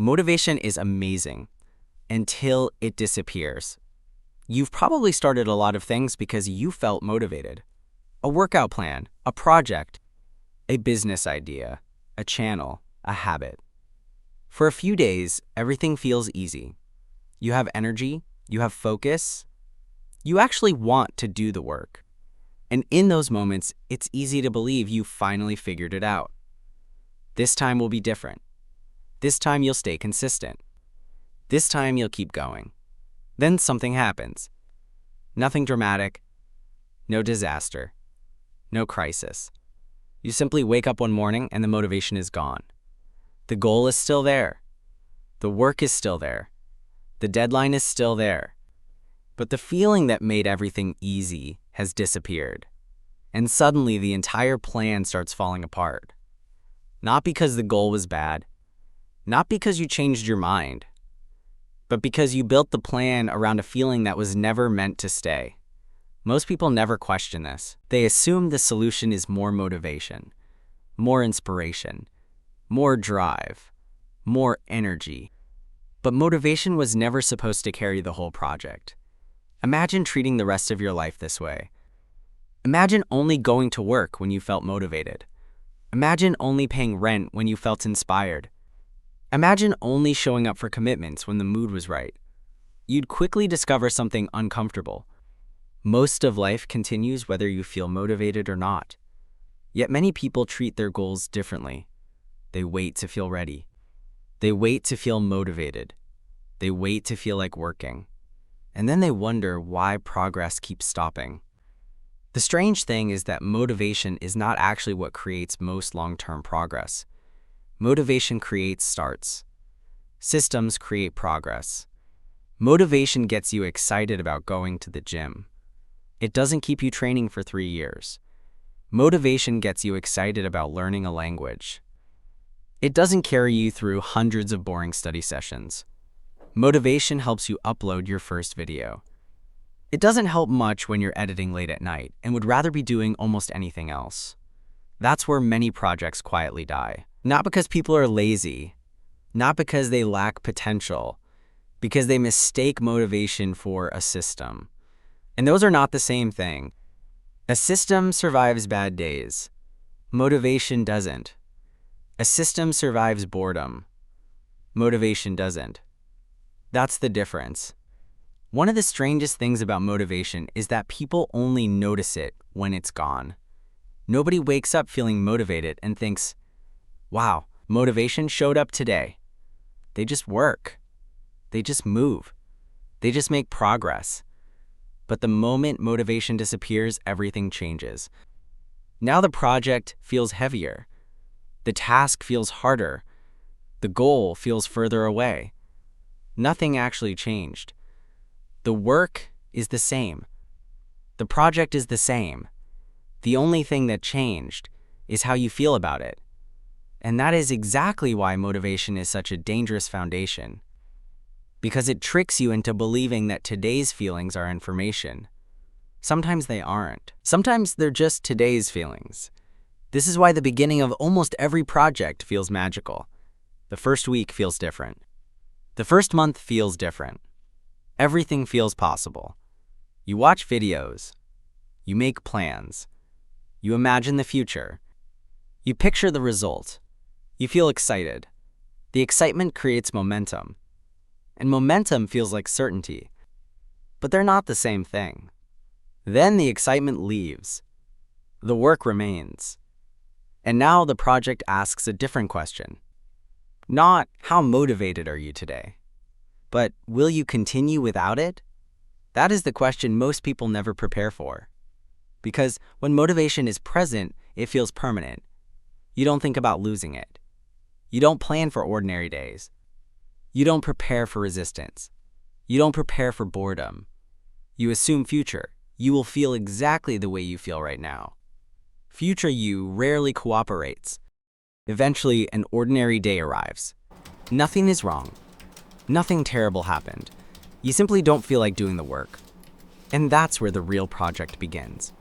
Motivation is amazing until it disappears. You've probably started a lot of things because you felt motivated. A workout plan, a project, a business idea, a channel, a habit. For a few days, everything feels easy. You have energy, you have focus, you actually want to do the work. And in those moments, it's easy to believe you finally figured it out. This time will be different. This time you'll stay consistent. This time you'll keep going. Then something happens. Nothing dramatic, no disaster, no crisis. You simply wake up one morning and the motivation is gone. The goal is still there. The work is still there. The deadline is still there. But the feeling that made everything easy has disappeared. And suddenly the entire plan starts falling apart. Not because the goal was bad, not because you changed your mind, but because you built the plan around a feeling that was never meant to stay. Most people never question this. They assume the solution is more motivation, more inspiration, more drive, more energy. But motivation was never supposed to carry the whole project. Imagine treating the rest of your life this way. Imagine only going to work when you felt motivated. Imagine only paying rent when you felt inspired. Imagine only showing up for commitments when the mood was right. You'd quickly discover something uncomfortable. Most of life continues whether you feel motivated or not. Yet many people treat their goals differently. They wait to feel ready. They wait to feel motivated. They wait to feel like working. And then they wonder why progress keeps stopping. The strange thing is that motivation is not actually what creates most long-term progress. Motivation creates starts. Systems create progress. Motivation gets you excited about going to the gym. It doesn't keep you training for 3 years. Motivation gets you excited about learning a language. It doesn't carry you through hundreds of boring study sessions. Motivation helps you upload your first video. It doesn't help much when you're editing late at night and would rather be doing almost anything else. That's where many projects quietly die. Not because people are lazy, not because they lack potential, because they mistake motivation for a system. And those are not the same thing. A system survives bad days. Motivation doesn't. A system survives boredom. Motivation doesn't. That's the difference. One of the strangest things about motivation is that people only notice it when it's gone. Nobody wakes up feeling motivated and thinks, wow, motivation showed up today. They just work. They just move. They just make progress. But the moment motivation disappears, everything changes. Now the project feels heavier. The task feels harder. The goal feels further away. Nothing actually changed. The work is the same. The project is the same. The only thing that changed is how you feel about it. And that is exactly why motivation is such a dangerous foundation. Because it tricks you into believing that today's feelings are information. Sometimes they aren't. Sometimes they're just today's feelings. This is why the beginning of almost every project feels magical. The first week feels different. The first month feels different. Everything feels possible. You watch videos. You make plans. You imagine the future. You picture the result. You feel excited. The excitement creates momentum. And momentum feels like certainty. But they're not the same thing. Then the excitement leaves. The work remains. And now the project asks a different question. Not, how motivated are you today? But, will you continue without it? That is the question most people never prepare for. Because when motivation is present, it feels permanent. You don't think about losing it. You don't plan for ordinary days. You don't prepare for resistance. You don't prepare for boredom. You assume future. You will feel exactly the way you feel right now. Future you rarely cooperates. Eventually, an ordinary day arrives. Nothing is wrong. Nothing terrible happened. You simply don't feel like doing the work. And that's where the real project begins.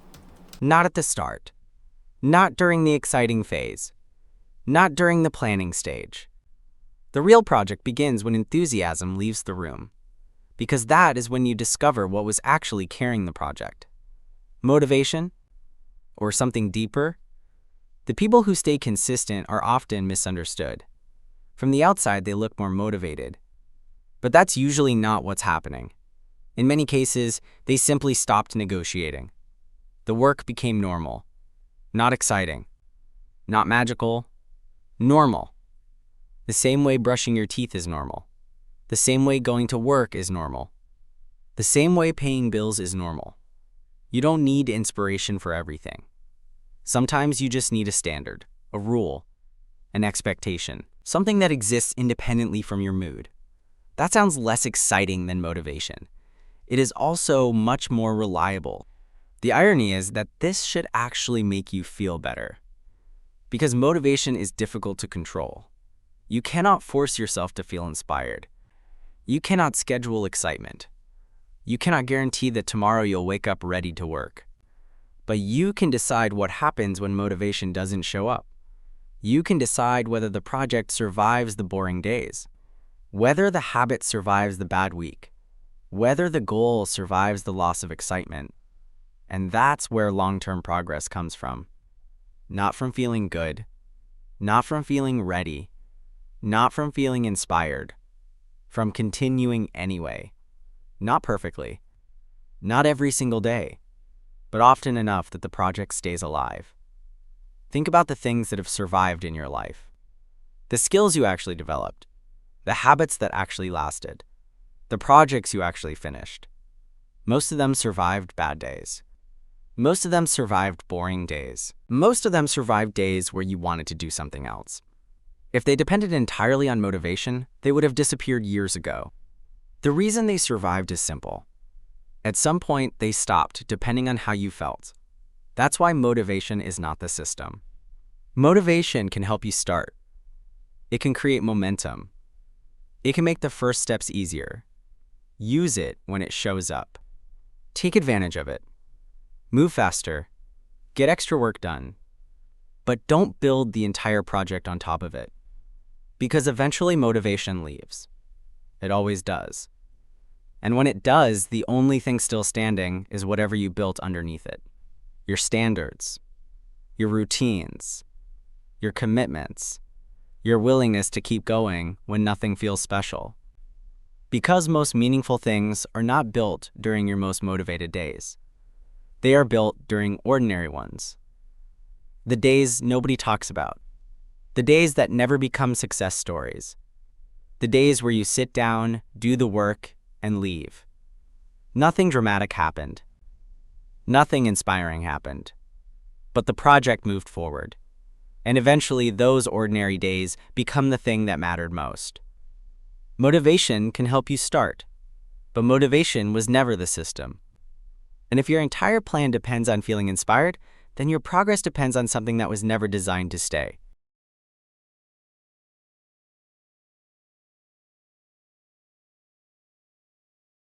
Not at the start. Not during the exciting phase. Not during the planning stage. The real project begins when enthusiasm leaves the room, because that is when you discover what was actually carrying the project. Motivation? Or something deeper? The people who stay consistent are often misunderstood. From the outside, they look more motivated. But that's usually not what's happening. In many cases, they simply stopped negotiating. The work became normal. Not exciting. Not magical. Normal. The same way brushing your teeth is normal. The same way going to work is normal. The same way paying bills is normal. You don't need inspiration for everything. Sometimes you just need a standard, a rule, an expectation, something that exists independently from your mood. That sounds less exciting than motivation. It is also much more reliable. The irony is that this should actually make you feel better. Because motivation is difficult to control. You cannot force yourself to feel inspired. You cannot schedule excitement. You cannot guarantee that tomorrow you'll wake up ready to work. But you can decide what happens when motivation doesn't show up. You can decide whether the project survives the boring days, whether the habit survives the bad week, whether the goal survives the loss of excitement. And that's where long-term progress comes from. Not from feeling good, not from feeling ready, not from feeling inspired, from continuing anyway. Not perfectly, not every single day, but often enough that the project stays alive. Think about the things that have survived in your life. The skills you actually developed, the habits that actually lasted, the projects you actually finished. Most of them survived bad days. Most of them survived boring days. Most of them survived days where you wanted to do something else. If they depended entirely on motivation, they would have disappeared years ago. The reason they survived is simple. At some point, they stopped, depending on how you felt. That's why motivation is not the system. Motivation can help you start. It can create momentum. It can make the first steps easier. Use it when it shows up. Take advantage of it. Move faster. Get extra work done. But don't build the entire project on top of it. Because eventually motivation leaves. It always does. And when it does, the only thing still standing is whatever you built underneath it. Your standards, your routines, your commitments, your willingness to keep going when nothing feels special. Because most meaningful things are not built during your most motivated days. They are built during ordinary ones. The days nobody talks about. The days that never become success stories. The days where you sit down, do the work, and leave. Nothing dramatic happened. Nothing inspiring happened. But the project moved forward. And eventually, those ordinary days become the thing that mattered most. Motivation can help you start, but motivation was never the system. And if your entire plan depends on feeling inspired, then your progress depends on something that was never designed to stay.